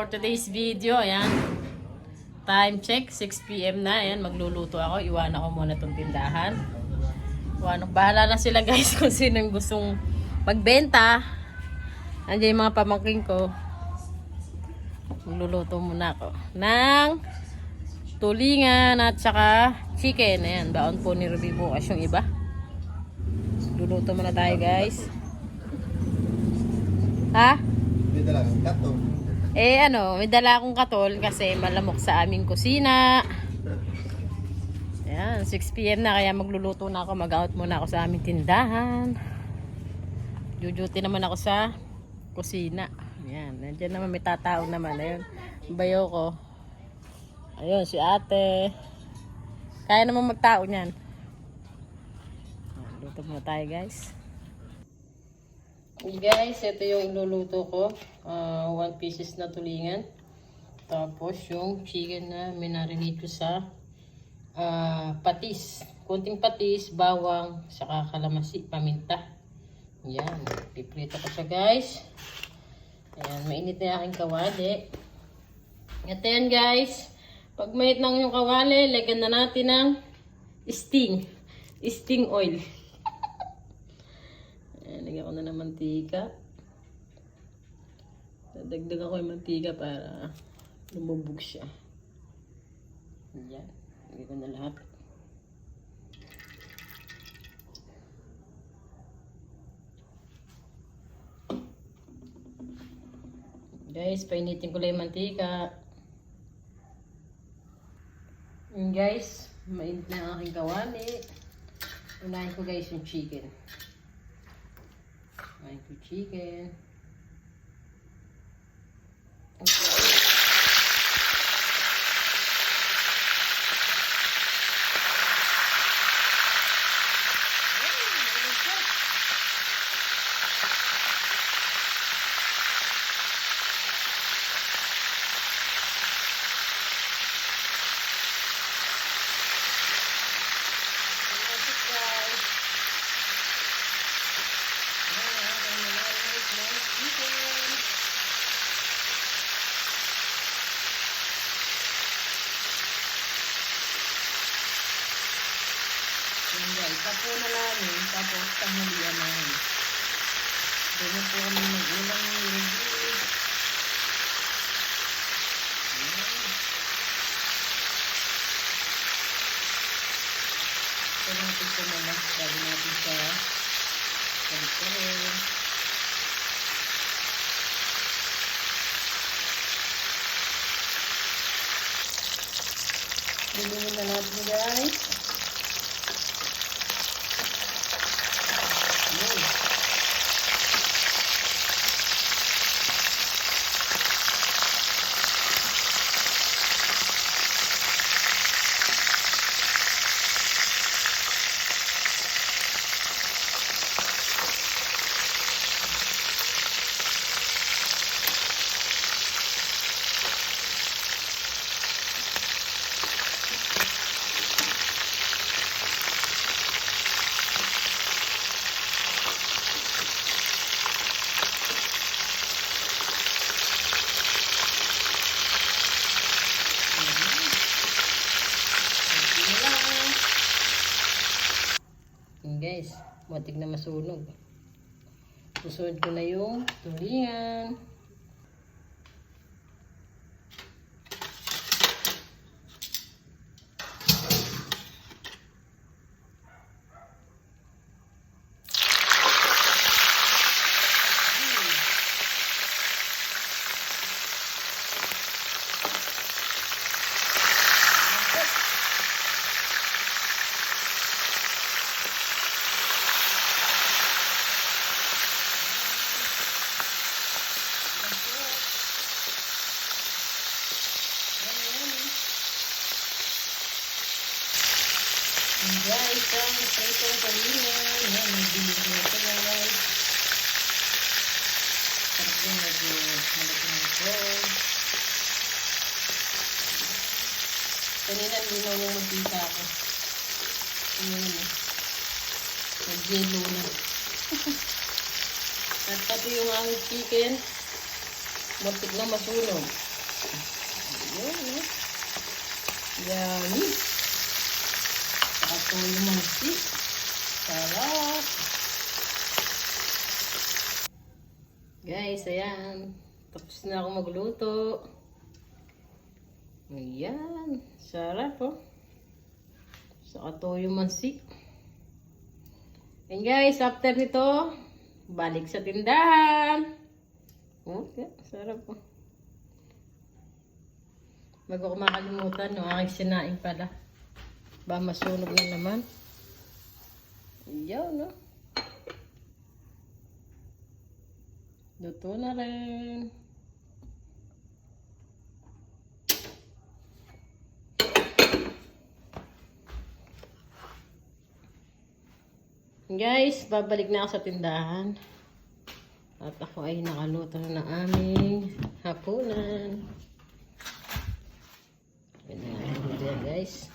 for today's video. Ayan. Time check, 6 PM na. Ayan, magluluto ako. Iwanan ko muna itong tindahan. Bahala na sila guys kung sinong gustong magbenta. Andiyan yung mga pamangking ko. Magluluto muna ako ng tulingan at saka chicken. Ayan, baon po ni Ruby bukas yung iba. Luluto muna tayo guys. Ha? May dala kang kato. May dala akong katol kasi malamok sa aming kusina. Ayan, 6 PM na kaya magluluto na ako. Mag-out muna ako sa aming tindahan. Jujuti naman ako sa kusina. Ayan, nandiyan naman may tataong naman. Ayun, bayo ko. Ayun, si ate. Kaya naman magtao niyan. Luto muna tayo guys. Guys, ito yung iluluto ko. 1 pieces na tulingan. Tapos yung chicken na minarinate ko sa patis. Kunting patis, bawang, saka kalamansi, paminta. Yan. Piprito ko siya guys. Ayan, mainit na aking kawali. Ito yan guys. Pag mainit na yung kawali, lagyan na natin ng sting oil. Lagyan ko na ng mantika. Dadagdagan ko yung mantika para lumubog siya. Yan. Lagyan ko na lahat. Guys, painitin ko lang yung mantika. Yan guys, mainit na ang aking kawali. Unahin ko guys yung chicken. Chicken. Okay. Tapo na namin, tapos tanghalian namin. Ganyan po kami mag-ulang ng ito natin ito naman. Sabi natin sa kanipere. Bilhin na natin guys. Guys, matik na masunog. Susunod ko na yung tulingan. Guys, ang ito ang tulingan. Yan, nagbilig ko na ito guys. Sarap din, malaki na ito. Kanina, linaw yung magpita ako. Ayan, nag-yellow na. At pati yung aming chicken, matik na masunog. Ayan. Yummy. Saka yung mansi. Sarap. Guys, ayan. Tapos na ako magluto. Ayan. Sarap, oh. Saka toyo mansi. And guys, after nito, balik sa tindahan. Okay, sarap, oh. Bago ko makalimutan, no, aking sinaing pala. Ba, masunog na naman. Iyaw, no? Luto na rin. Guys, babalik na ako sa tindahan. At ako ay nakaluto na ng aming hapunan. Yan guys.